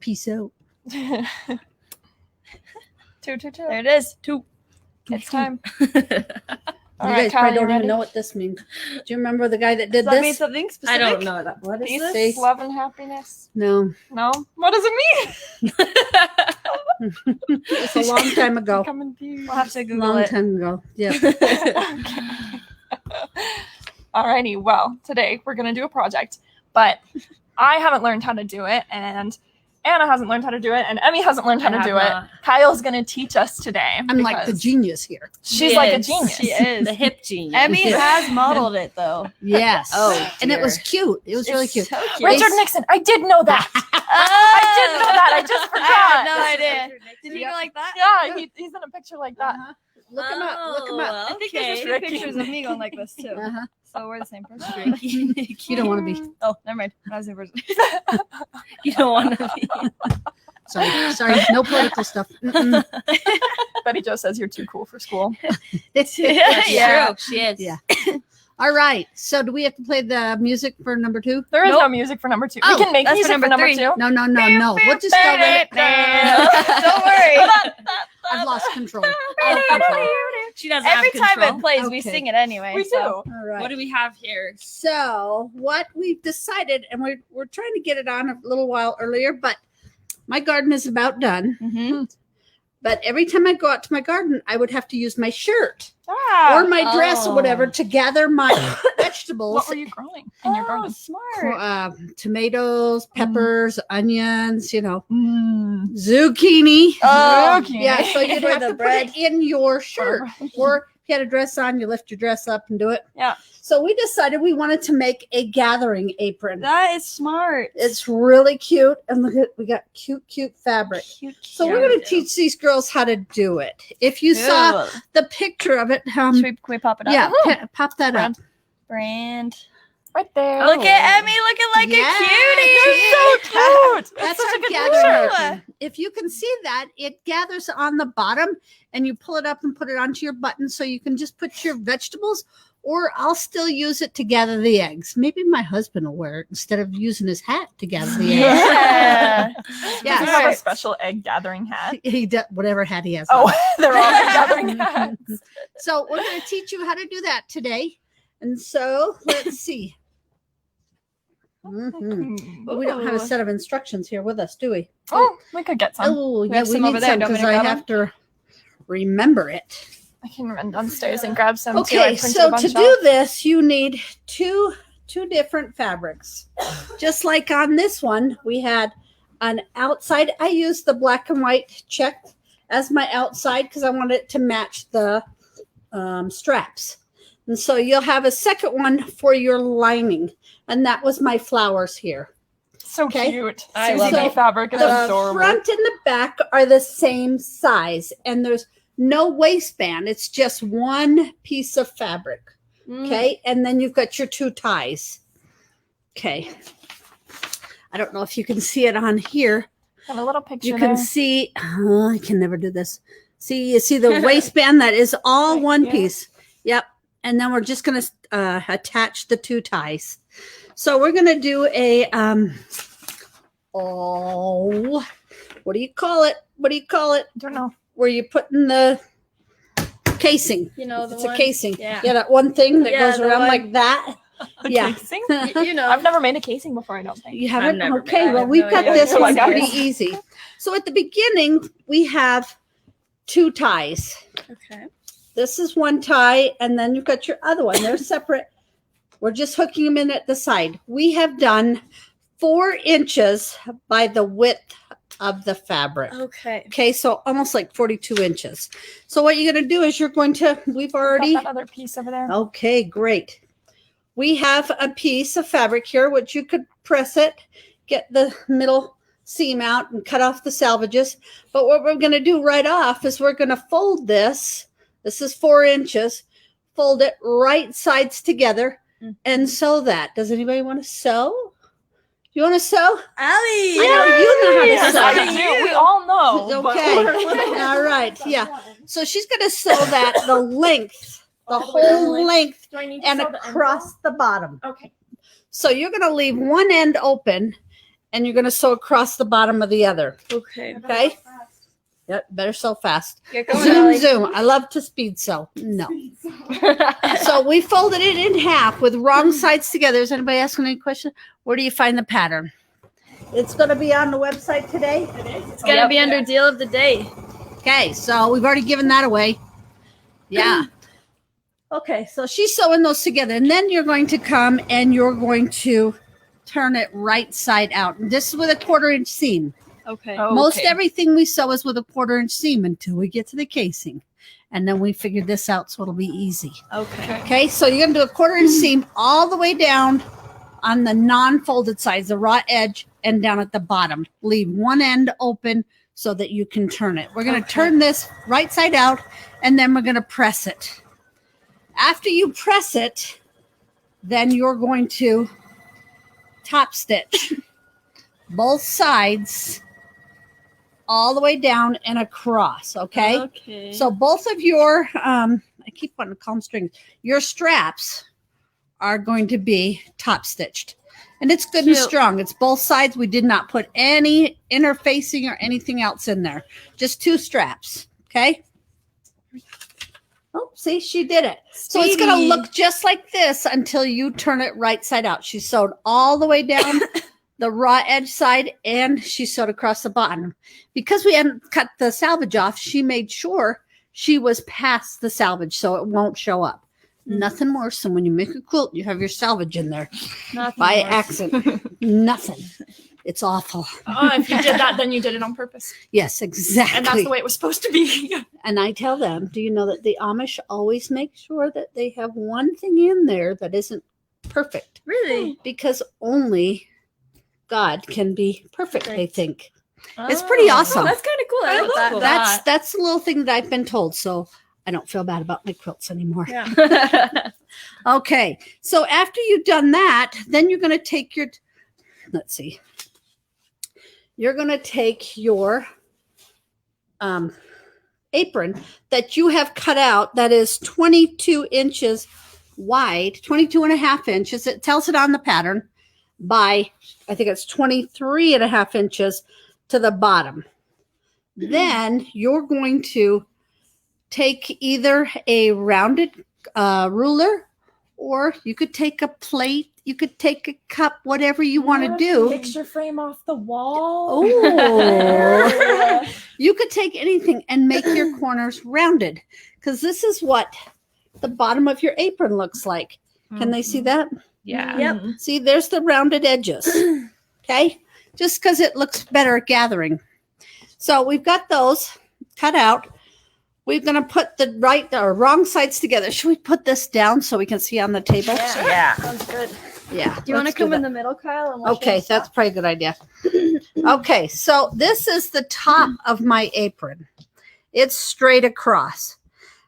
peace out. 2, 2, 2. There it is. 2. It's time. You guys probably don't even know what this means. Do you remember the guy that did Does that mean this? something I specific? don't know that. What is Peace, this? love, and happiness. No. No? What does it mean? It's a long time ago. We'll We'll have to Google Long it. time ago. Yeah. Alrighty, well, today we're going to do a project, but I haven't learned how to do it, and Anna hasn't learned how to do it, and Emmy hasn't learned how to do it. Kyle's going to teach us today. I'm like the genius here. She's She like a is. genius. She is. The hip genius. Emmy has modeled it though. Yes. Oh, and it was dear. cute. It was really cute. So cute. Richard Nixon, I did know that. I did know that. I just forgot. I had no idea. Did he go like that? Yeah, he's in a picture like that. Uh-huh. Look him up. Look him up. I think there's a few pictures of me going like this too. Uh-huh. So we're the same person. You don't want to be. Oh, never mind. I was the person. You don't want to be. Sorry. No political stuff. Mm-mm. Betty Jo says you're too cool for school. It's Yeah. True. She is. Yeah. All right. So do we have to play the music for number 2? There is Nope. no music for number 2. Oh, we can make that's for music for number number 3. 2. No. We'll just go with it. Don't worry. I've lost control. She doesn't Every have time control. it plays, we Okay. sing it anyway. We do. so. All right. What do we have here? So what we've decided, and we're trying to get it on a little while earlier, but my garden is about done. Mm-hmm. But every time I go out to my garden, I would have to use my shirt Ah, or my dress or whatever Oh. to gather my vegetables. what were you growing in your Oh, garden? smart. Tomatoes, peppers, onions, Mm. zucchini. Oh, zucchini. Yeah, so you'd For have the to bread. put it in your shirt. Or if you had a dress on, you lift your dress up and do it. Yeah. So we decided we wanted to make a gathering apron. That is smart. It's really cute. And look at, we got cute fabric. Cute. So we're going to teach these girls how to do it. If you saw the picture of it, Can we pop it up? yeah, pop that up. Brand. Right there. Look at Emmy looking like Yeah, a cutie. You're so cute. That's such our a good gathering picture. apron. If you can see that, it gathers on the bottom and you pull it up and put it onto your button so you can just put your vegetables, or I'll still use it to gather the eggs. Maybe my husband will wear it instead of using his hat to gather the eggs. Yeah. Yeah, Does he have smart. a special egg gathering hat? He does whatever hat he has. Oh, on. they're all egg gathering hats. So we're going to teach you how to do that today. And so let's see. Mhm. But we don't have a set of instructions here with us, do we? Oh, we could get some. Oh, yeah, have we some over need there. some Don't we because I grab have to remember it. I can run downstairs and grab some too. I Okay, printed so a bunch to off. do this, you need two different fabrics. Just like on this one, we had an outside. I used the black and white check as my outside because I wanted it to match the straps. And so you'll have a second one for your lining. And that was my flowers here. So Okay. cute. I Susie love B it. fabric is The adorable. front and the back are the same size. And there's no waistband. It's just one piece of fabric. Okay. And then you've got your 2 ties. Okay. I don't know if you can see it on here. Got a little picture You can there. see, oh, I can never do this. See, you see the waistband? That is all Right one here. piece. Yep. And then we're just going to attach the 2 ties. So we're going to do a, what do you call it? What do you call it? I don't know. Where you put in the casing. You know, It's a casing. Yeah. Yeah, that one thing that Yeah, goes the around one- like that. A Yeah. casing? You know. I've never made a casing before, I don't think. You haven't? never Okay, made- I well, have we've no got idea. this Oh my one gosh. pretty easy. So at the beginning, we have 2 ties. Okay. This is one tie, and then you've got your other one. They're separate. We're just hooking them in at the side. We have done 4 inches by the width of the fabric. Okay. Okay, so almost like 42 inches. So what you're going to do is we've already, Got that other piece over there. okay, great. We have a piece of fabric here, which you could press it, get the middle seam out and cut off the salvages. But what we're going to do right off is we're going to fold this. This is 4 inches. Fold it right sides together and sew that. Does anybody want to sew? You want to sew? Allie. I know you know how to Yes, sew. I do. We all know. but Okay. we're little. All right. Yeah. So she's going to sew that the length, the whole length, Do I need to and sew the ends across the bottom. off? Okay. So you're going to leave one end open and you're going to sew across the bottom of the other. Okay. Okay? Yep, better sew fast. Get going, Zoom, Allie. zoom. I love to speed sew. No. So we folded it in half with wrong sides together. Is anybody asking any questions? Where do you find the pattern? It's going to be on the website today. It's gonna be under deal of the day. Okay, so we've already given that away. Yeah. Okay, so she's sewing those together, and then you're going to come and you're going to turn it right side out. And this is with a 1/4-inch seam. Okay. Most everything we sew is with a 1/4-inch seam until we get to the casing. And then we figured this out so it'll be easy. Okay. Okay, so you're going to do a 1/4-inch seam all the way down on the non-folded sides, the raw edge, and down at the bottom. Leave one end open so that you can turn it. We're going to turn this right side out, and then we're going to press it. After you press it, then you're going to top stitch both sides all the way down and across, okay? Okay. So both of your, I keep wanting to call them strings, your straps are going to be top stitched. And it's good and Cute. strong. It's both sides. We did not put any interfacing or anything else in there. Just 2 straps, okay? Oh, see, she did it. So it's going to Speedy. look just like this until you turn it right side out. She sewed all the way down the raw edge side, and she sewed across the bottom. Because we hadn't cut the salvage off, she made sure she was past the salvage so it won't show up. Nothing worse than when you make a quilt, you have your salvage in there Nothing by worse. accident. Nothing. It's awful. Oh, if you did that, then you did it on purpose. Yes, exactly. And that's the way it was supposed to be. And I tell them, do you know that the Amish always make sure that they have one thing in there that isn't perfect? Really? Because only God can be perfect, they Right. think. It's pretty awesome. That's kind of cool. I love that. That's a little thing that I've been told, so I don't feel bad about my quilts anymore. Yeah. Okay, so after you've done that, then you're going to take your, let's see, you're going to take your apron that you have cut out that is 22 inches wide, 22.5 inches. It tells it on the pattern by, I think it's 23.5 inches to the bottom. Then you're going to take either a rounded ruler, or you could take a plate, you could take a cup, whatever you want to do. Picture frame off the wall. Oh, you could take anything and make your corners rounded, because this is what the bottom of your apron looks like. Can they see that? Yeah. Yep. See, there's the rounded edges. Okay, just because it looks better gathering. So we've got those cut out. We're going to put the right or wrong sides together. Should we put this down so we can see on the table? Yeah. Sounds good. Yeah. Do you want to come in the middle, Kyle? And watch Okay, us? that's probably a good idea. Okay, so this is the top of my apron. It's straight across.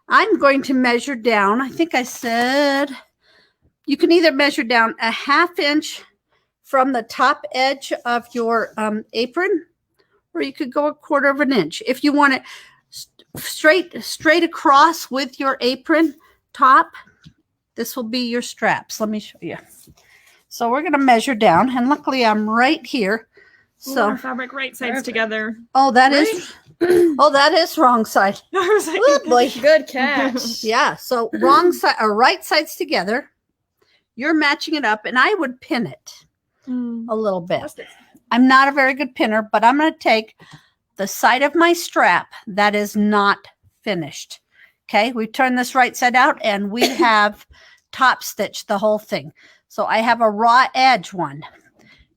I'm going to measure down. I think I said you can either measure down a 1/2 inch from the top edge of your apron, or you could go 1/4 inch. If you want it straight across with your apron top, this will be your straps. Let me show you. So we're going to measure down, and luckily I'm right here. So, Our fabric right sides together. oh, that is, oh, that is wrong side. I was like, Oh boy. Good catch. Yeah. So wrong side or right sides together. You're matching it up, and I would pin it a little bit. I'm not a very good pinner, but I'm going to take the side of my strap that is not finished. Okay. We turn this right side out, and we have top stitched the whole thing. So I have a raw edge one.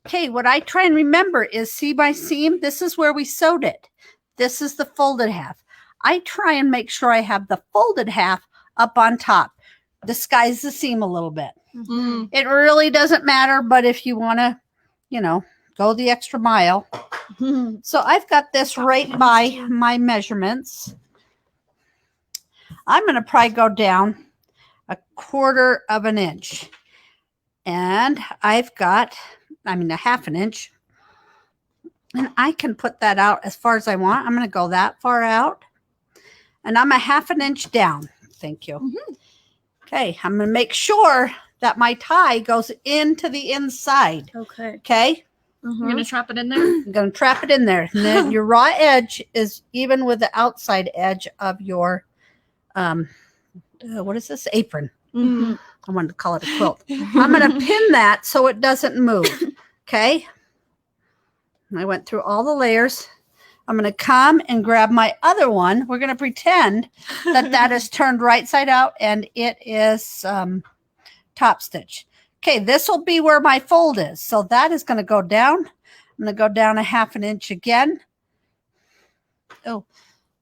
Okay. What I try and remember is see my seam. This is where we sewed it. This is the folded half. I try and make sure I have the folded half up on top. Disguise the seam a little bit. It really doesn't matter, but if you want to, go the extra mile. So I've got this right by my measurements. I'm going to probably go down 1/4 inch. And I've got, a 1/2 inch. And I can put that out as far as I want. I'm going to go that far out. And I'm 1/2 inch down. Thank you. Okay, I'm going to make sure that my tie goes into the inside. Okay. Okay, You're gonna trap it in there. I'm going to trap it in there. And then your raw edge is even with the outside edge of your, what is this? Apron. Mhm. I wanted to call it a quilt. I'm going to pin that so it doesn't move. Okay. I went through all the layers. I'm going to come and grab my other one. We're going to pretend that is turned right side out and it is top stitch. Okay, this will be where my fold is. So that is going to go down. I'm going to go down a 1/2 inch again. Oh,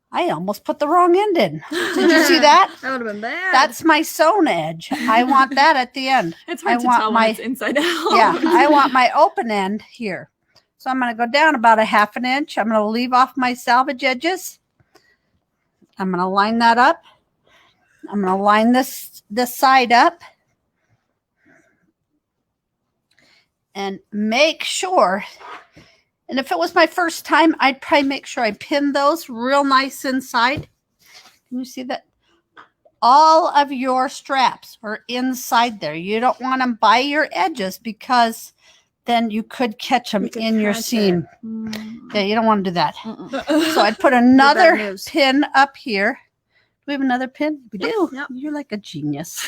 I almost put the wrong end in. Did you see that? That would have been bad. That's my sewn edge. I want that at the end. It's hard I to want tell my- when it's inside out. Yeah, I want my open end here. So I'm going to go down about a 1/2 inch. I'm going to leave off my salvage edges. I'm going to line that up. I'm going to line this side up. And make sure, and if it was my first time, I'd probably make sure I pin those real nice inside. Can you see that? All of your straps are inside there. You don't want them by your edges because then you could catch them in your seam. Yeah, you don't want to do that. So I'd put another news. pin up here. Do we have another pin? We do. Yep. You're like a genius.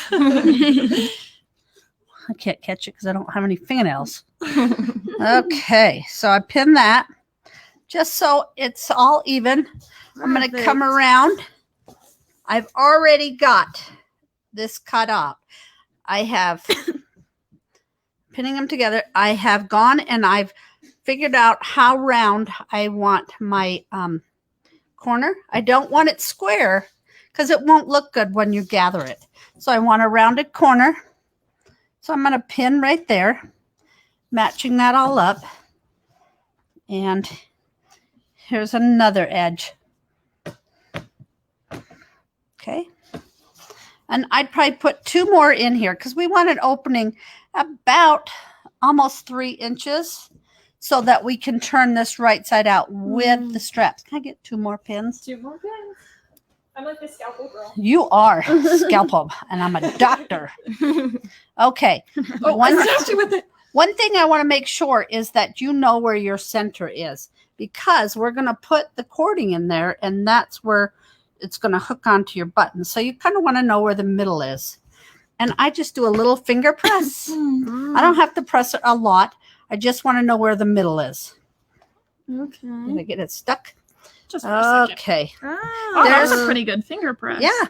I can't catch it because I don't have any fingernails. Okay, so I pin that just so it's all even. I'm going to come around. I've already got this cut off. I have pinning them together. I have gone and I've figured out how round I want my corner. I don't want it square because it won't look good when you gather it. So I want a rounded corner. So I'm going to pin right there, matching that all up. And here's another edge. Okay. And I'd probably put 2 more in here because we want an opening about almost 3 inches so that we can turn this right side out with the straps. Can I get 2 more pins? 2 more pins. I'm like the scalpel girl. You are scalpel, and I'm a doctor. Okay. Oh, One- I stabbed you with it. One thing I want to make sure is that you know where your center is because we're going to put the cording in there and that's where it's going to hook onto your button. So you kind of want to know where the middle is. And I just do a little finger press. I don't have to press it a lot. I just want to know where the middle is. Okay. Did I get it stuck? Just for a second. Okay. Oh, that was There's- a pretty good finger press. Yeah.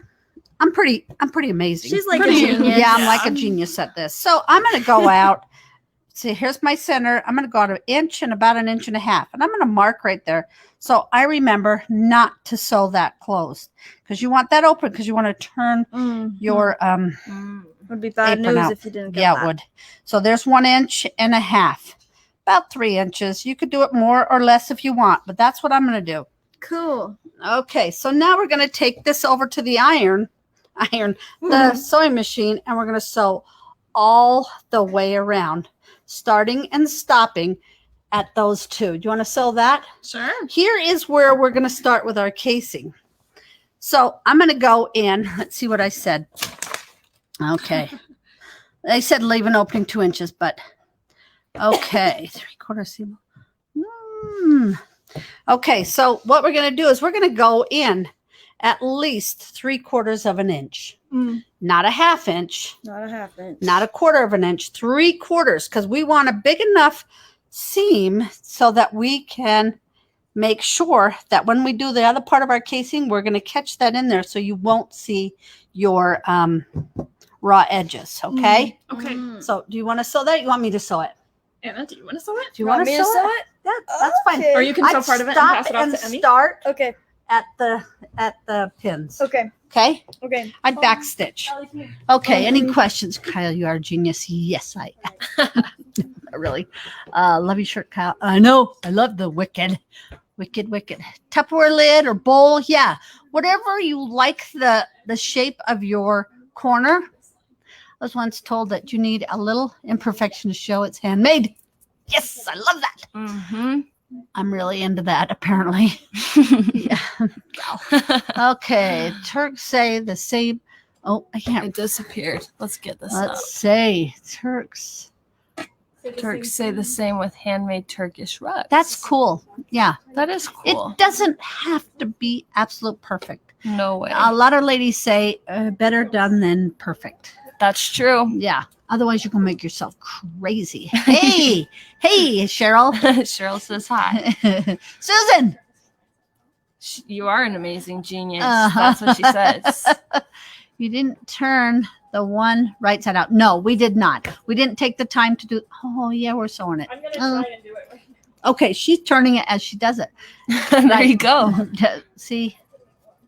I'm pretty amazing. She's like Pretty- a genius. Yeah, I'm like a genius at this. So I'm going to go out. See, here's my center. I'm going to go out 1 inch and about 1.5 inches. And I'm going to mark right there. So I remember not to sew that closed because you want that open because you want to turn your, Would be bad apron news out. if you didn't get yeah, that. it would. So there's 1.5 inches, about 3 inches. You could do it more or less if you want, but that's what I'm going to do. Cool. Okay, so now we're going to take this over to the the sewing machine, and we're going to sew all the way around, starting and stopping at those 2. Do you want to sew that? Sure. Here is where we're going to start with our casing. So I'm going to go in. Let's see what I said. Okay. I said leave an opening 2 inches, but okay. 3/4 seam. Okay, so what we're going to do is we're going to go in at least 3/4 inch. Not a 1/2 inch. Not a 1/2 inch. Not a 1/4 inch. 3/4 because we want a big enough seam so that we can make sure that when we do the other part of our casing, we're going to catch that in there so you won't see your raw edges. Okay. Okay. So do you want to sew that? Or you want me to sew it? Anna, do you want to sew it? Do you want me to to sew it? Yeah, that's fine. Okay. Or you can sew part of it and Stop pass it off and to Emmy. start Okay. at the pins. Okay. Okay. Okay. I'd backstitch. Okay. Any questions, Kyle? You are a genius. Yes, I am. Really. Love your shirt, Kyle. I know. I love the wicked. Tupperware lid or bowl. Yeah. Whatever you like the shape of your corner. I was once told that you need a little imperfection to show it's handmade. Yes, I love that. Mm-hmm. I'm really into that, apparently. Yeah. Okay. Turks say the same. Oh, I can't. It disappeared. Let's get this up. Let's say Turks. Turks say the same with handmade Turkish rugs. That's cool. Yeah. That is cool. It doesn't have to be absolute perfect. No way. A lot of ladies say better done than perfect. That's true. Yeah. Otherwise, you can make yourself crazy. Hey, hey, Cheryl. Cheryl says hi. Susan. You are an amazing genius. Uh-huh. That's what she says. You didn't turn the one right side out. No, we did not. We didn't take the time to do. Oh, yeah, we're sewing it. I'm gonna try and do it. Okay, she's turning it as she does it. There you go. See,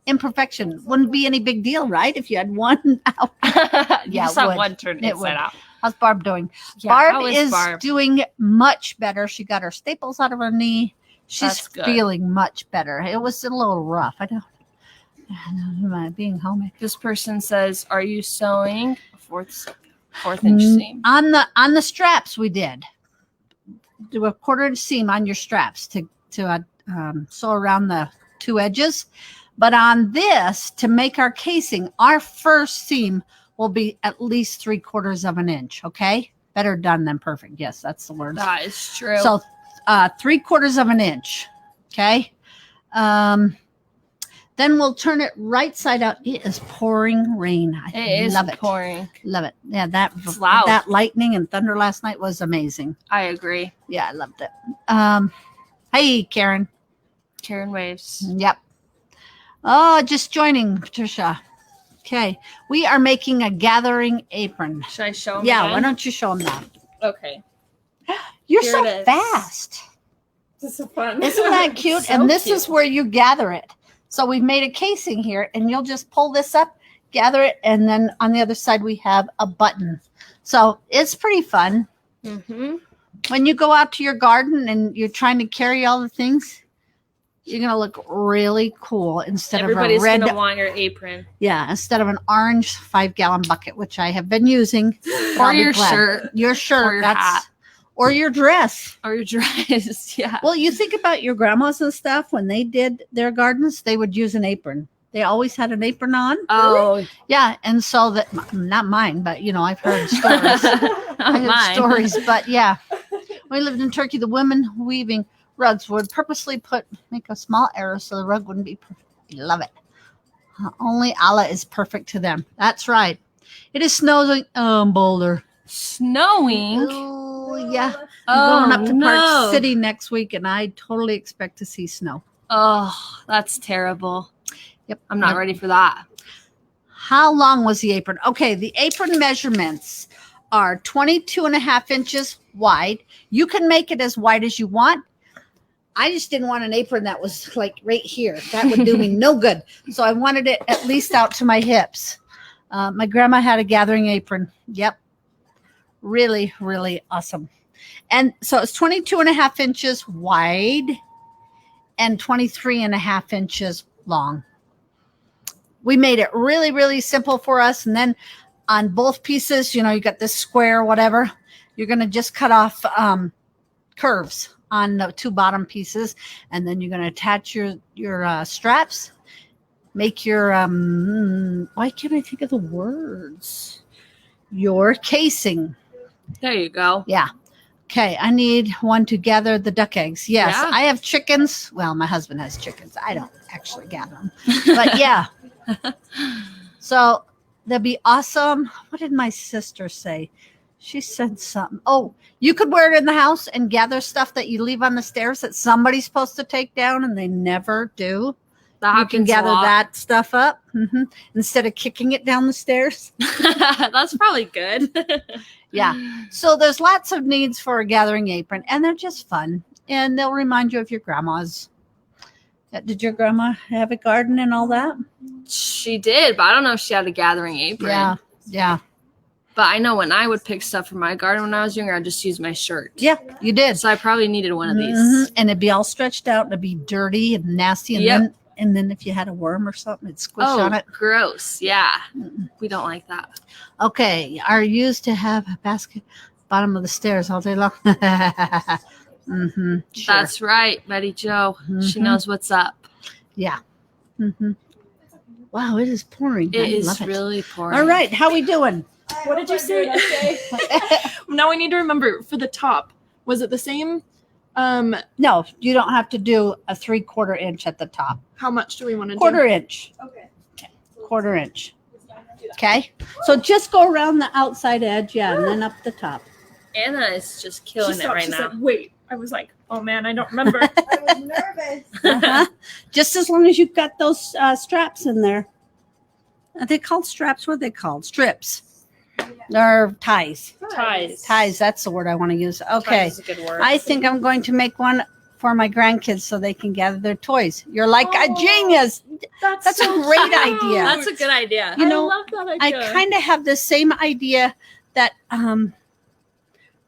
imperfection wouldn't be any big deal, right? If you had one out. You Yeah, just it have would. one turn It inside would. out. How's Barb doing? Yeah, how Barb is is Barb? doing much better. She got her staples out of her knee. She's That's good. feeling much better. It was a little rough. I don't know, being home. This person says, "Are you sewing a fourth inch seam?" On the straps we did. Do a 1/4 inch seam on your straps to sew around the 2 edges. But on this, to make our casing, our first seam will be at least 3/4 of an inch. Okay, better done than perfect. Yes, that's the word. That is true. So 3/4 of an inch. Okay. Then we'll turn it right side out. It is pouring rain. it is love it. pouring. Love it. Yeah, It's loud. that lightning and thunder last night was amazing. I agree. Yeah, I loved it. Hey, Karen. Karen waves. Yep. Oh, just joining, Patricia. Okay. We are making a gathering apron. Should I show them? Yeah, why don't you show them that? Okay. You're Here so it is. fast. This is fun. Isn't that cute? So And this cute. is where you gather it. So we've made a casing here, and you'll just pull this up, gather it, and then on the other side we have a button. So it's pretty fun. Mm-hmm. When you go out to your garden and you're trying to carry all the things, you're gonna look really cool instead Everybody's of a red. gonna want your apron Yeah, instead of an orange 5-gallon bucket, which I have been using. or I'll be your glad. shirt Your shirt, or your hat. or your dress. or your dress. Yeah. Well, you think about your grandmas and stuff when they did their gardens, they would use an apron. They always had an apron on. Oh, Yeah, and so that not mine, but I've heard stories. I heard mine. stories, but yeah. When we lived in Turkey, the women weaving rugs would purposely make a small error so the rug wouldn't be perfect. Love it. Only Allah is perfect to them. That's right. It is snowing Boulder. Snowing. Oh yeah. Oh, I'm going up to no. Park City next week, and I totally expect to see snow. Oh, that's terrible. Yep. I'm not ready for that. How long was the apron? Okay, the apron measurements are 22.5 inches wide. You can make it as wide as you want. I just didn't want an apron that was like right here. That would do me no good. So I wanted it at least out to my hips. My grandma had a gathering apron. Yep. Really, really awesome. And so it's 22.5 inches wide and 23.5 inches long. We made it really, really simple for us. And then on both pieces, you got this square, whatever, you're going to just cut off curves on the 2 bottom pieces. And then you're going to attach your straps, make your, why can't I think of the words? Your casing. There you go. Yeah. Okay, I need one to gather the duck eggs. Yes, Yeah. I have chickens. Well, my husband has chickens. I don't actually gather them. But yeah. So that'd be awesome. What did my sister say? She said something. Oh, you could wear it in the house and gather stuff that you leave on the stairs that somebody's supposed to take down and they never do. That You can happens a gather lot. that stuff up instead of kicking it down the stairs. That's probably good. Yeah. So there's lots of needs for a gathering apron, and they're just fun. And they'll remind you of your grandma's. Did your grandma have a garden and all that? She did, but I don't know if she had a gathering apron. Yeah. Yeah. But I know when I would pick stuff for my garden when I was younger, I'd just use my shirt. Yeah, you did. So I probably needed one of these. Mhm. And it'd be all stretched out and it'd be dirty and nasty. And Yep. then if you had a worm or something, it'd squish Oh, on it. gross. Yeah. We don't like that. Okay. Are used to have a basket bottom of the stairs all day long. Sure. That's right, Betty Jo. She Mhm. knows what's up. Yeah. Wow, it is pouring. It I is love really pouring. All right, how we doing? What did you say? Now we need to remember for the top. Was it the same? No, you don't have to do a 3/4 inch at the top. How much do we want to do? 1/4 inch. Okay. 1/4 inch. Okay. So just go around the outside edge, yeah, and then up the top. Anna is just killing it right now. Said, wait. I was like, oh man, I don't remember. I was nervous. Uh-huh. Just as long as you've got those straps in there. Are they called straps? What are they called? Strips. Or ties. Ties. Ties, that's the word I want to use. Okay. Ties is a good word. I think I'm going to make one for my grandkids so they can gather their toys. You're like a genius. That's a great idea. That's a good idea. You know, I love that I idea. kind of have the same idea that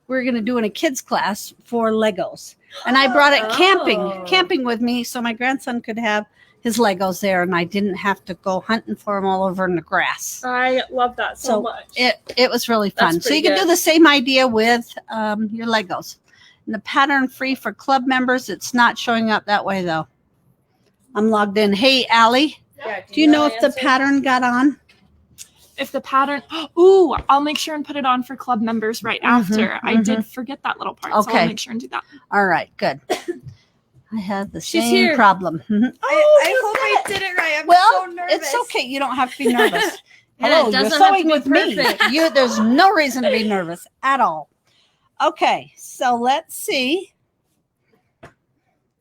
we're going to do in a kids class for Legos. And I brought it camping with me so my grandson could have his Legos there and I didn't have to go hunting for them all over in the grass. I love that so much. It was really fun. That's So you pretty can do good. the same idea with your Legos. And the pattern free for club members, it's not showing up that way though. I'm logged in. Hey, Allie, Yeah, do you know if the pattern got on? If the pattern, ooh, I'll make sure and put it on for club members right after. I did forget that little part, so Okay. I'll make sure and do that. All right, good. I had the She's same here. problem. Mhm. I hope I did it right. I'm Well, so nervous. it's okay. You don't have to be nervous. Yeah, it Hello, you're doesn't have to sewing be with me. perfect. There's no reason to be nervous at all. Okay, so let's see.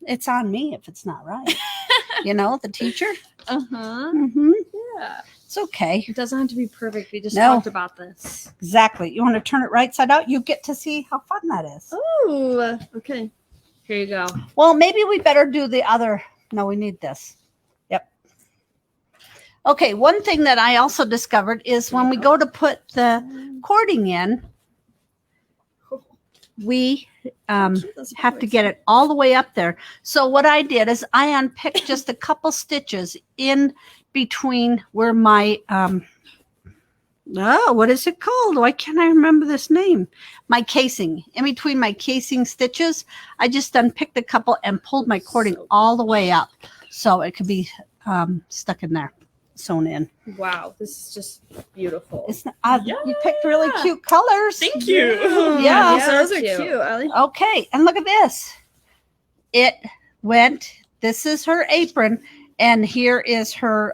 It's on me if it's not right. The teacher. Uh-huh. Mm-hmm. Yeah. It's okay. It doesn't have to be perfect. We just No. talked about this. Exactly. You want to turn it right side out? You get to see how fun that is. Ooh. Okay. Here you go. Well, maybe we better do the other. No, we need this. Yep. Okay, one thing that I also discovered is when we go to put the cording in, we have to get it all the way up there. So what I did is I unpicked just a couple stitches in between where my what is it called? Why can't I remember this name? My casing. In between my casing stitches, I just unpicked a couple and pulled my cording all the way up so it could be stuck in there, sewn in. Wow. This is just beautiful. It's not, you picked really cute colors. Thank you. Yeah. Yeah, those are cute. cute, Allie. Okay, and look at this. It went. This is her apron, and here is her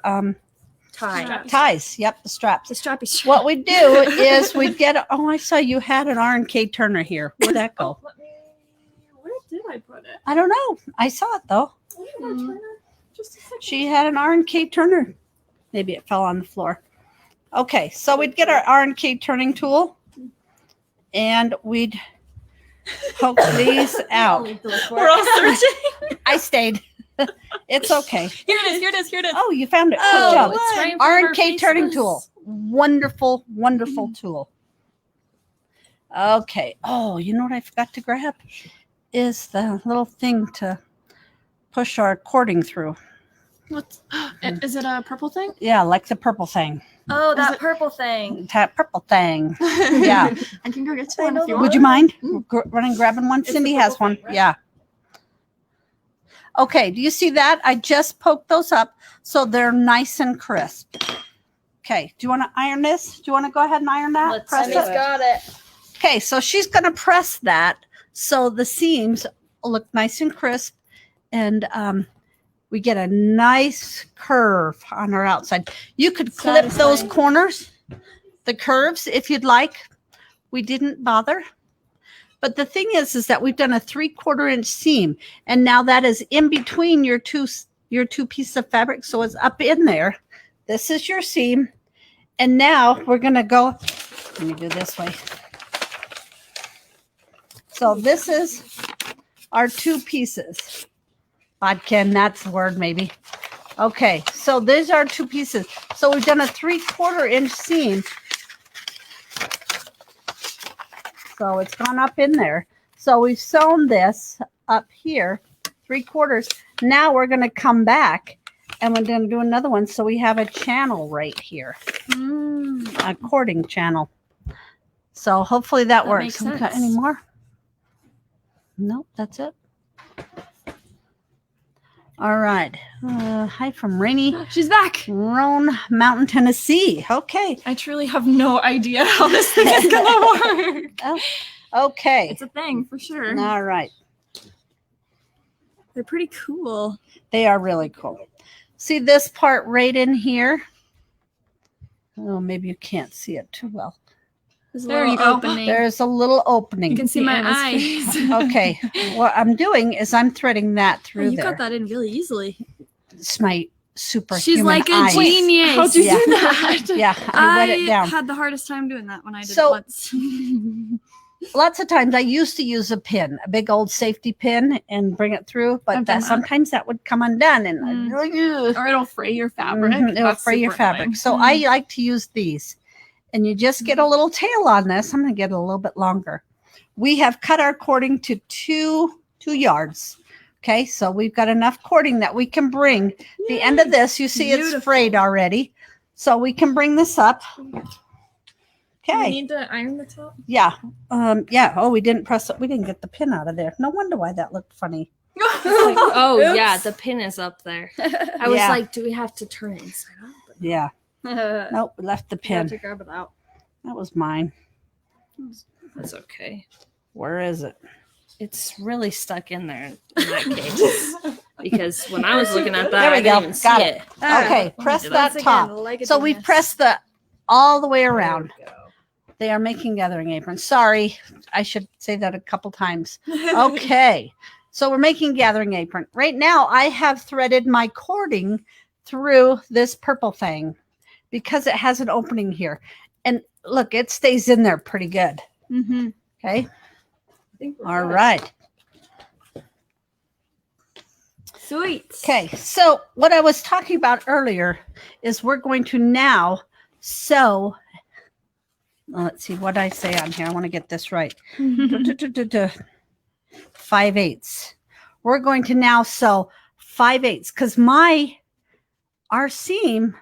Tie. ties. Yep, the straps. The strappy strap. What we do is we get. Oh, I saw you had an R&K Turner here. Where'd that go? Let me, where did I put it? I don't know. I saw it though. Just a second. She had an R&K Turner. Maybe it fell on the floor. Okay, so we'd get our R&K turning tool, and we'd poke these out. We're all searching. I stayed. It's okay. Here it is. Here it is. Here it is. Oh, you found it. Good Oh, job. it's right in front of our R&K turning faces. tool. Wonderful, wonderful tool. Okay. Oh, you know what I forgot to grab? Is the little thing to push our cording through. What's, is it a purple thing? Yeah, like the purple thing. Oh, Is that it- purple thing. That purple thing. Yeah. I can go get I one know if you the want. Would you mind running grabbing one? It's Cindy the has purple one. thing, right? Yeah. Okay. Do you see that? I just poked those up so they're nice and crisp. Okay. Do you want to iron this? Do you want to go ahead and iron that? Let's Press see. it? Got it. Okay, so she's going to press that so the seams look nice and crisp, and we get a nice curve on our outside. You could clip those Satisfying. corners, the curves, if you'd like. We didn't bother. But the thing is that we've done a 3/4 inch seam, and now that is in between your two pieces of fabric, so it's up in there. This is your seam, and now we're going to go. Let me do this way. So this is our two pieces. Bodkin, that's the word maybe. Okay, so these are two pieces. So we've done a 3/4 inch seam. So it's gone up in there. So we've sewn this up here, 3/4. Now we're going to come back and we're going to do another one. So we have a channel right here, a cording channel. So hopefully that works. makes Have we got sense. any more? Nope, that's it. All right. Hi from rainy She's back. Roan Mountain, Tennessee. Okay. I truly have no idea how this thing is gonna work. Okay. It's a thing for sure. All right. They're pretty cool. They are really cool. See this part right in here? Oh, maybe you can't see it too well. There's a There little you go. opening. There's a little opening. You can see The my Anna's eyes. face. Okay. What I'm doing is I'm threading that Oh, through you there. got that in really easily. It's my superhuman She's like a eyes. genius. How'd you Yeah. do that? Yeah, I wet it down. had the hardest time doing that when I did So- it once. Lots of times I used to use a pin, a big old safety pin, and bring it through, but I've done that that. sometimes that would come undone, and Or it'll fray your fabric. it'll That's fray your super fabric. annoying. So I like to use these, and you just get a little tail on this. I'm going to get it a little bit longer. We have cut our cording to two yards. Okay, so we've got enough cording that we can bring the end of this. You see, it's frayed already, so we can bring this up. Do we Okay. need to iron the top? Yeah. Yeah. Oh, we didn't press it. We didn't get the pin out of there. No wonder why that looked funny. Oh Oops. yeah, the pin is up there. I was Yeah. like, do we have to turn it inside out? But Yeah. Nope. We left the You have pin. to grab it out. That was mine. that's okay. Where is it? It's really stuck in there in that case. Because when I was looking at that, There we I didn't go. even see Got it. Okay. Press do that Once top. again, like a So we genius. pressed the all the way around. They are making gathering aprons. Sorry, I should say that a couple times. Okay, so we're making gathering apron. Right now, I have threaded my cording through this purple thing because it has an opening here. And look, it stays in there pretty good. Mm-hmm. Okay, all right. Sweet. Okay, so what I was talking about earlier is we're going to now sew. Let's see what I say on here. I want to get this right. 5/8. We're going to now sew 5/8 because our seam.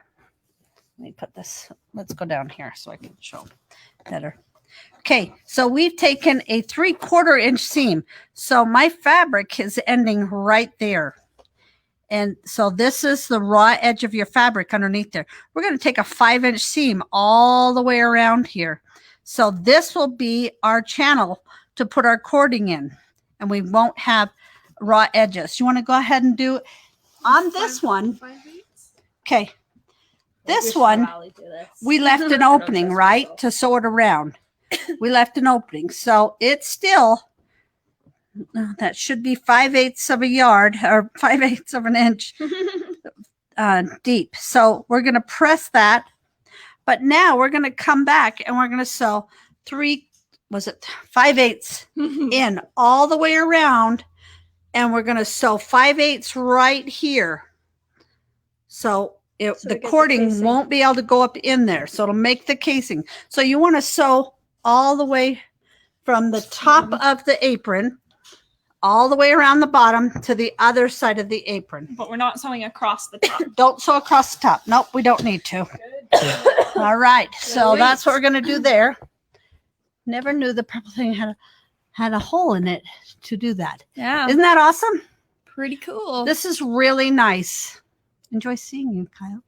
Let me put this. Let's go down here so I can show better. Okay, so we've taken a 3/4 inch seam. So my fabric is ending right there. And so this is the raw edge of your fabric underneath there. We're going to take a 5-inch seam all the way around here. So this will be our channel to put our cording in. And we won't have raw edges. You want to go ahead and do on this one. Okay. This one, we left an opening, right? To sew it around. We left an opening. So it's still, that should be 5/8 of a yard or 5/8 of an inch deep. So we're going to press that. But now we're going to come back and we're going to sew 5/8 in all the way around. And we're going to sew 5/8 right here. So So the it gets the cording casing. won't be able to go up in there. So it'll make the casing. So you want to sew all the way from the top of the apron, all the way around the bottom to the other side of the apron. But we're not sewing across the top. Don't sew across the top. Nope, we don't need to. All right. So that's what we're going to do there. Never knew the purple thing had a hole in it to do that. Yeah. Isn't that awesome? Pretty cool. This is really nice. Enjoy seeing you, Kyle.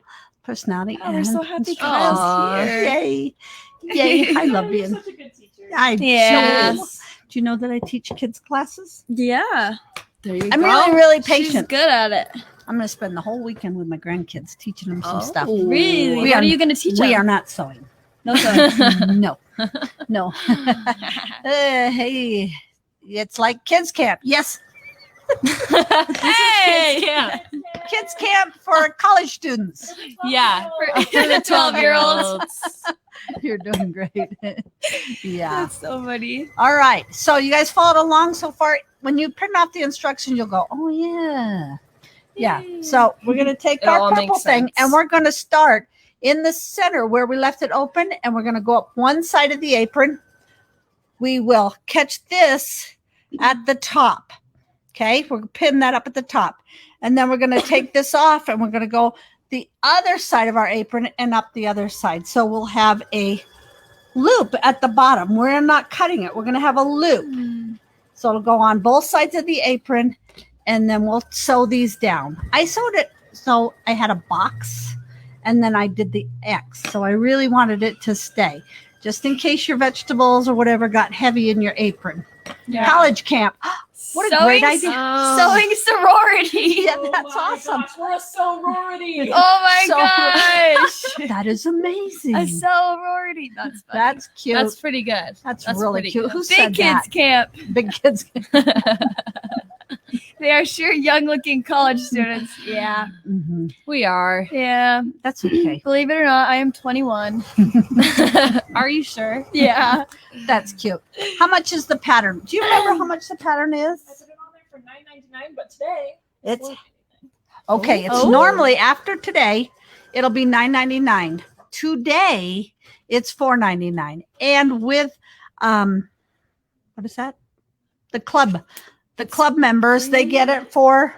Personality. Oh, we're so and happy instructions. Kyle's here. Yay. Yay. I love being. Such a good teacher. I Yes. do. Do you know that I teach kids classes? Yeah. There you I'm go. really, really She's patient. good at it. I'm going to spend the whole weekend with my grandkids teaching them some stuff. Really? We What are- are you going to teach We them? are not sewing. No sewing. No. No. Hey, it's like kids camp. Yes, Hey! Yeah. kids camp for college students. Yeah. For the 12-year-olds. You're doing great. Yeah. That's so funny. All right. So you guys followed along so far. When you print off the instructions, you'll go, oh, yeah. Yeah. So we're going to take It our all purple makes thing sense. and we're going to start in the center where we left it open, and we're going to go up one side of the apron. We will catch this at the top. Okay. We're going to pin that up at the top. And then we're going to take this off and we're going to go the other side of our apron and up the other side. So we'll have a loop at the bottom. We're not cutting it. We're going to have a loop. So it'll go on both sides of the apron, and then we'll sew these down. I sewed it so I had a box, and then I did the X. So I really wanted it to stay, just in case your vegetables or whatever got heavy in your apron. Yeah. College camp. What a great idea. Sewing sorority. Yeah, that's awesome. We're a sorority. Oh my So- gosh. That is amazing. A sorority. That's funny. That's cute. That's pretty good. That's that's really pretty cute. good. Who Big said kids that? camp. Big kids. They are sure young looking college students. Yeah. Mhm. We are. Yeah. That's okay. Believe it or not, I am 21. Are you sure? Yeah. That's cute. How much is the pattern? Do you remember how much the pattern I is? put it on there for $9.99, but today It's okay. It's Oh. normally after today, it'll be $9.99. Today, it's $4.99, and with what is that? The club members, they get it for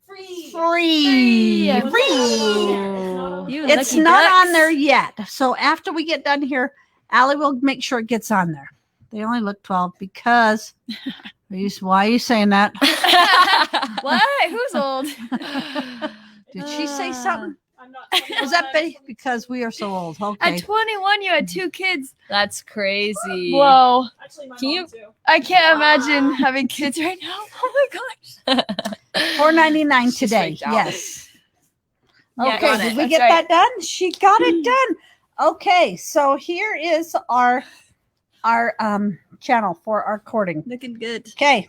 free. free. Free. Free. You It's lucky not ducks. on there yet. So after we get done here, Allie will make sure it gets on there. They only look 12 because why are you saying that? What? Who's old? Did she say something? I'm not. Was that Betty? Because we are so old. At Okay. 21, you had 2 kids. That's crazy. Whoa. Actually, my Can mom you- too. I can't imagine having kids right now. Oh my gosh. $4.99 She's today. freaked out. Yes. Yeah, Okay. got Did it. we That's get right. that done? She got it done. Okay. So here is our channel for our cording. Looking good. Okay.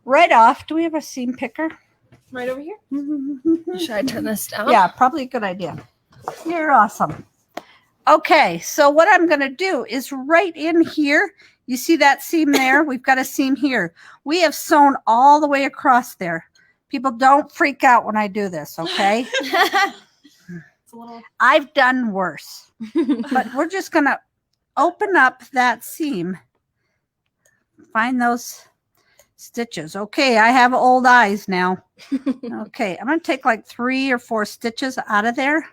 Right off. Do we have a seam picker? Right over here. Should I turn this down? Yeah, probably a good idea. You're awesome. Okay, so what I'm going to do is right in here, you see that seam there? We've got a seam here. We have sewn all the way across there. People, don't freak out when I do this, okay? It's a little. I've done worse. But we're just going to open up that seam. Find those stitches. Okay, I have old eyes now. Okay, I'm going to take like 3 or 4 stitches out of there.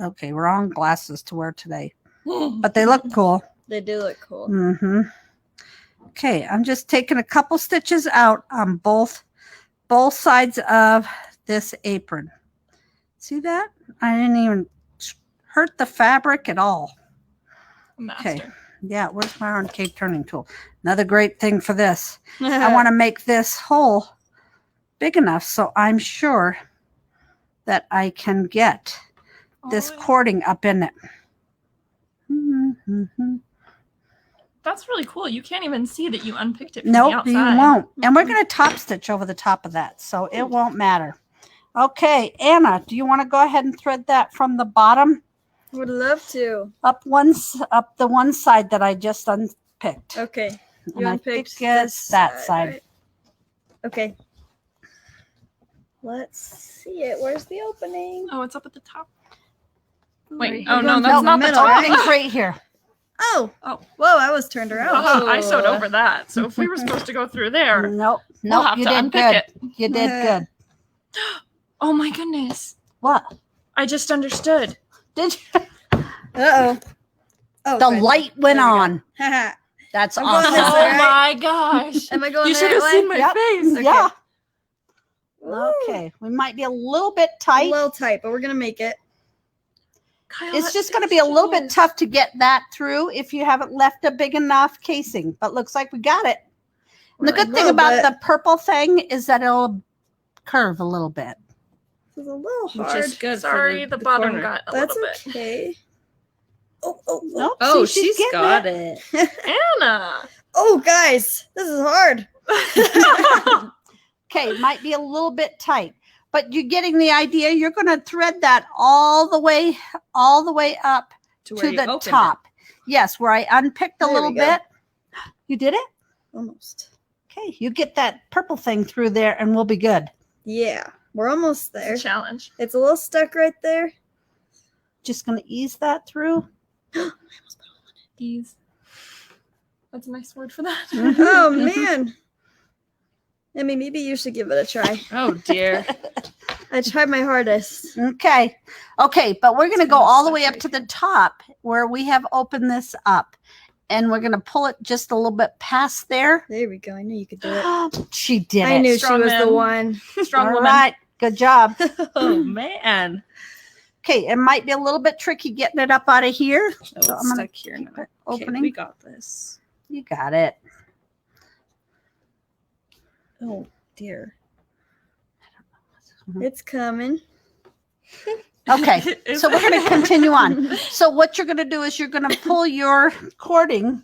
Okay, wrong glasses to wear today, but they look cool. They do look cool. Mm-hmm. Okay, I'm just taking a couple stitches out on both sides of this apron. See that? I didn't even hurt the fabric at all. Master. Okay. Yeah, where's my arcade turning tool? Another great thing for this. I want to make this hole big enough so I'm sure that I can get this cording up in it. That's really cool. You can't even see that you unpicked it from Nope, the you outside. won't. And we're going to top stitch over the top of that, so it won't matter. Okay, Anna, do you want to go ahead and thread that from the bottom Would love to. up the one side that I just unpicked? Okay. You And I unpicked think it's that this side. right? Okay. Let's see it. Where's the opening? Oh, it's up at the top. Wait. We're Oh no, going that's from not the middle, top. Opening's right here. Oh. Oh. Whoa, I was turned around. I sewed over that. So if we were supposed to go through there, Nope, we'll have you to did unpick good. it. You did good. Oh my goodness. What? I just understood. Did you? Uh-oh. Oh, The good. light went There we go. on. Haha. That's I'm going awesome. this Oh way, right? my gosh. Am I going You the should have right seen way? my Yep. face. Okay. Yeah. Woo. Okay. We might be a little bit A tight. little tight, but we're gonna make it. Kyle, It's that just going to be a little bit texture tough to get that through if you haven't left a big enough casing, but looks like we got it. And the A good thing little about bit. the purple thing is that it'll curve a little bit. This is a little Which hard. is good. Sorry, for the bottom corner. got a That's little bit. okay. Oh, oh, oh. Nope, Oh, see, she's getting got it. it. Anna. Oh, guys, this is hard. Okay, it might be a little bit tight, but you're getting the idea. You're going to thread that all the way up to where you the opened top. Yes, where I unpicked a There little we go. bit. You did it? Almost. Okay, you get that purple thing through there and we'll be good. Yeah, we're almost there. It's a challenge. It's a little stuck right there. Just going to ease that through. Ease. That's a nice word for that. Oh man. I mean, maybe you should give it a try. Oh dear. I tried my hardest. Okay. Okay, but we're going to go all the way up to the top where we have opened this up. And we're going to pull it just a little bit past there. There we go. I knew you could do it. She did I it. knew Strong she was the man. one. Strong All woman. right. Good job. Oh man. Okay, it might be a little bit tricky getting it up out of here. Oh, So it's I'm gonna stuck here now. Okay, opening. we got this. You got it. Oh dear. Mhm. It's coming. Okay, so we're going to continue on. So what you're going to do is you're going to pull your cording.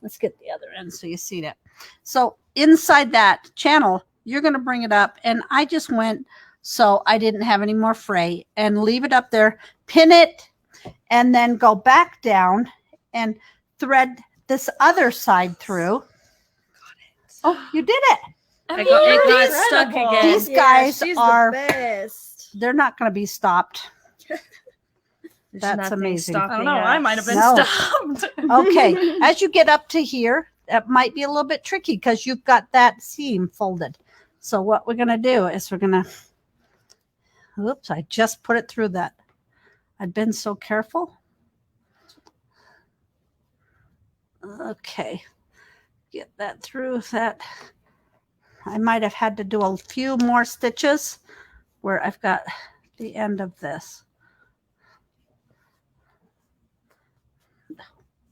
Let's get the other end so you see that. So inside that channel, you're going to bring it up. And I just went so I didn't have any more fray and leave it up there, pin it, and then go back down and thread this other side through. Oh, you did it. It got stuck Incredible. again. These guys she's are- the best. They're not going to be stopped. There's That's nothing amazing. I don't stopping know. I us. might have been No. stopped. Okay, as you get up to here, that might be a little bit tricky because you've got that seam folded. So what we're going to do is we're going to, oops, I just put it through that. I've been so careful. Okay, get that through that. I might have had to do a few more stitches where I've got the end of this.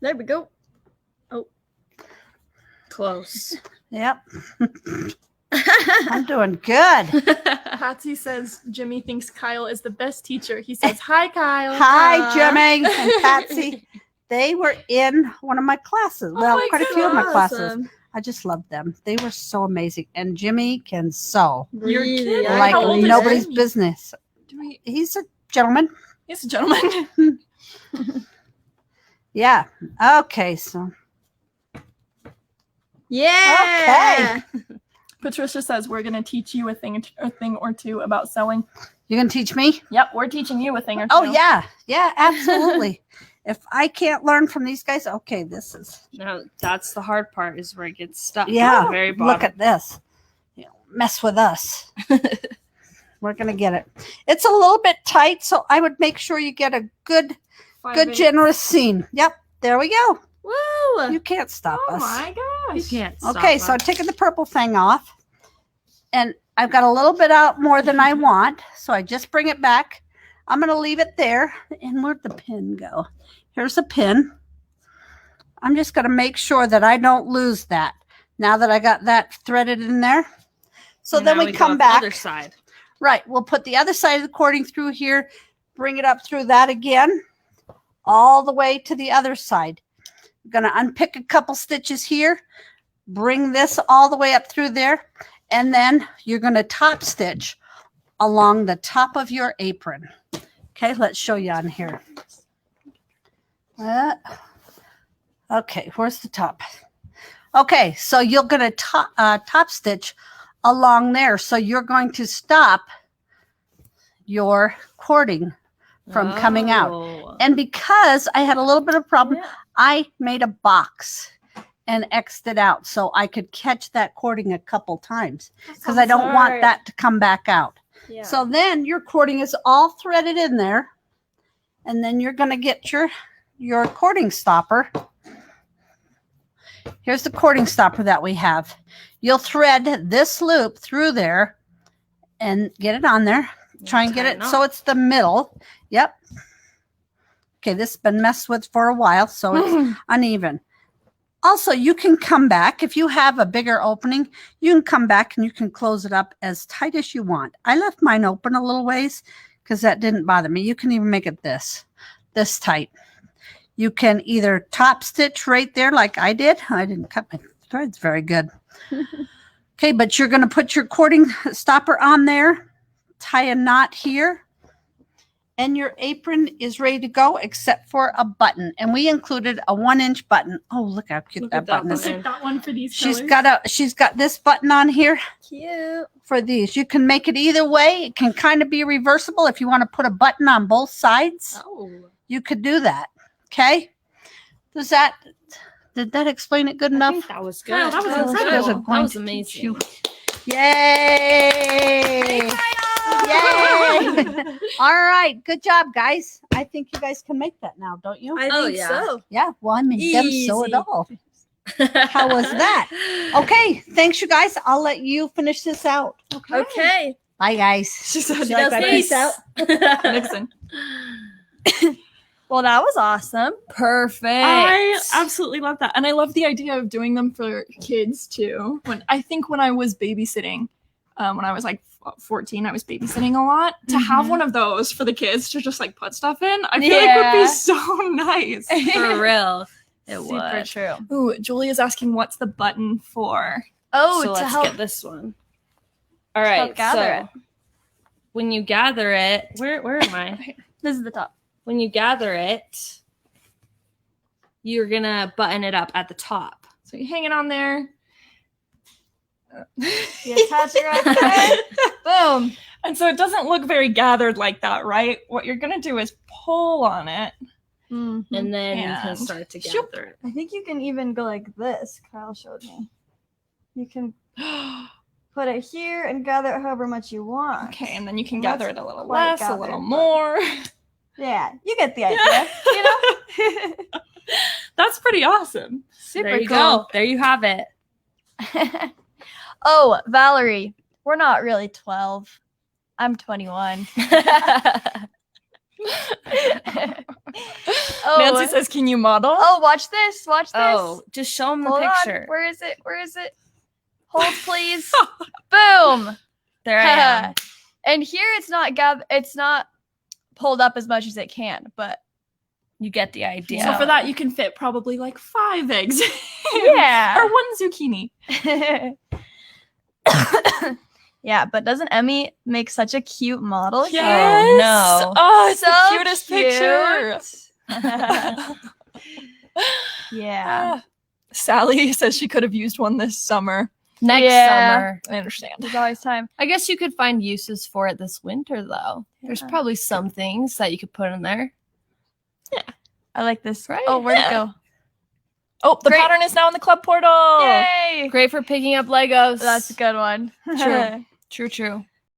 There we go. Close. Yep. I'm doing good. Patsy says Jimmy thinks Kyle is the best teacher. He says, "Hi, Kyle." Hi, Jimmy and Patsy. They were in one of my classes. Well, my quite a few of my classes. Awesome. I just loved them. They were so amazing. And Jimmy can sew You're Really, kidding. I like How old is nobody's Jimmy? business. Do we? He's a gentleman. He's a gentleman. Yeah. Okay. So, Yeah. Patricia says we're gonna teach you a thing or two about sewing. you're going to teach me? Yep, we're teaching you a thing or two. Oh, yeah. Yeah, absolutely. If I can't learn from these guys, okay, this is, No, that's the hard part is where it gets stuck. yeah, At the very bottom. look at this. You know, mess with us. We're going to get it. It's a little bit tight, so I would make sure you get a good, generous seam. Yep, there we go. Woo. You can't stop Oh us. my You gosh. can't stop Okay, so I'm us. taking the purple thing off, and I've got a little bit out more than I want, so I just bring it back. I'm going to leave it there. And where'd the pin go? Here's a pin. I'm just going to make sure that I don't lose that now that I got that threaded in there. So And then now we go come up the back. Other side. Right, we'll put the other side of the cording through here, bring it up through that again, all the way to the other side. I'm going to unpick a couple stitches here, bring this all the way up through there, and then you're going to top stitch along the top of your apron. Okay, let's show you on here. Okay, where's the top? Okay, so you're going to top stitch along there. So you're going to stop your cording from coming out. Oh. And because I had a little bit of problem, Yeah. I made a box and X'd it out so I could catch that cording a couple times because I don't want that to come back out. Yeah. So then your cording is all threaded in there, and then you're going to get your cording stopper. Here's the cording stopper that we have. You'll thread this loop through there and get it on there. Try and get it so it's the middle. Yep. Okay, this has been messed with for a while, so it's uneven. Also, you can come back. If you have a bigger opening, you can come back and you can close it up as tight as you want. I left mine open a little ways because that didn't bother me. You can even make it this tight. You can either top stitch right there like I did. I didn't cut my threads very good. Okay, but you're going to put your cording stopper on there, tie a knot here, and your apron is ready to go except for a button. And we included a 1-inch button. Oh, look how cute Look that at that button We'll is. button. pick that one for these She's colors. she's got this button on here Cute. for these. You can make it either way. It can kind of be reversible if you want to put a button on both sides. Oh. You could do that. Okay. Did that explain it good I enough? think that was good. Yeah, that was good. incredible. That was Going to teach amazing. you. Yay! Yay! All right. Good job, guys. I think you guys can make that now, don't you? I think so. Yeah. Well, I made them sew it Easy. all. How was that? Okay. Thanks, you guys. I'll let you finish this out. Okay. Bye, guys. She said, She does peace out. Nixon. Well, that was awesome. Perfect. I absolutely love that. And I love the idea of doing them for kids too. When I was babysitting, when I was like 14, I was babysitting a lot. To have one of those for the kids to just like put stuff in, I feel like would be so nice. For real. It Super would. true. Ooh, Julia's asking what's the button for? Oh, So to let's help get this one. All right. gather So when you gather it, where am I? This is the top. When you gather it, you're gonna button it up at the top. So you hang it on there. You attach it right there. Boom. And so it doesn't look very gathered like that, right? What you're gonna do is pull on it. And then you can And start to shoop. gather it. I think you can even go like this. Kyle showed me. You can put it here and gather it however much you want. Okay, and then you can And gather that's it a little quite less, a gathered, little but- more. Yeah, you get the idea. You know? That's pretty awesome. Super There you cool. go. There you have it. Oh, Valerie, we're not really 12. I'm 21. Oh, Nancy says, "Can you model?" oh, watch this. Watch this. Oh, just show them the Hold picture. on. Where is it? Where is it? Hold, please. Boom. There I am. And here it's not pulled up as much as it can, but You get the idea. So for that, you can fit probably like 5 eggs. yeah. Or 1 zucchini. Yeah, but doesn't Emmy make such a cute model? here? Yes. no. Oh, it's So the cutest picture. Yeah. Sally says she could have used one this summer. Next Yeah. summer. I understand. There's always time. I guess you could find uses for it this winter, though. There's Yeah. probably some things that you could put in there. I like this. Right? Oh, where'd it Yeah. go? Oh, the Great. pattern is now in the club portal. Yay! Great for picking up Legos. That's a good one. True. True, true.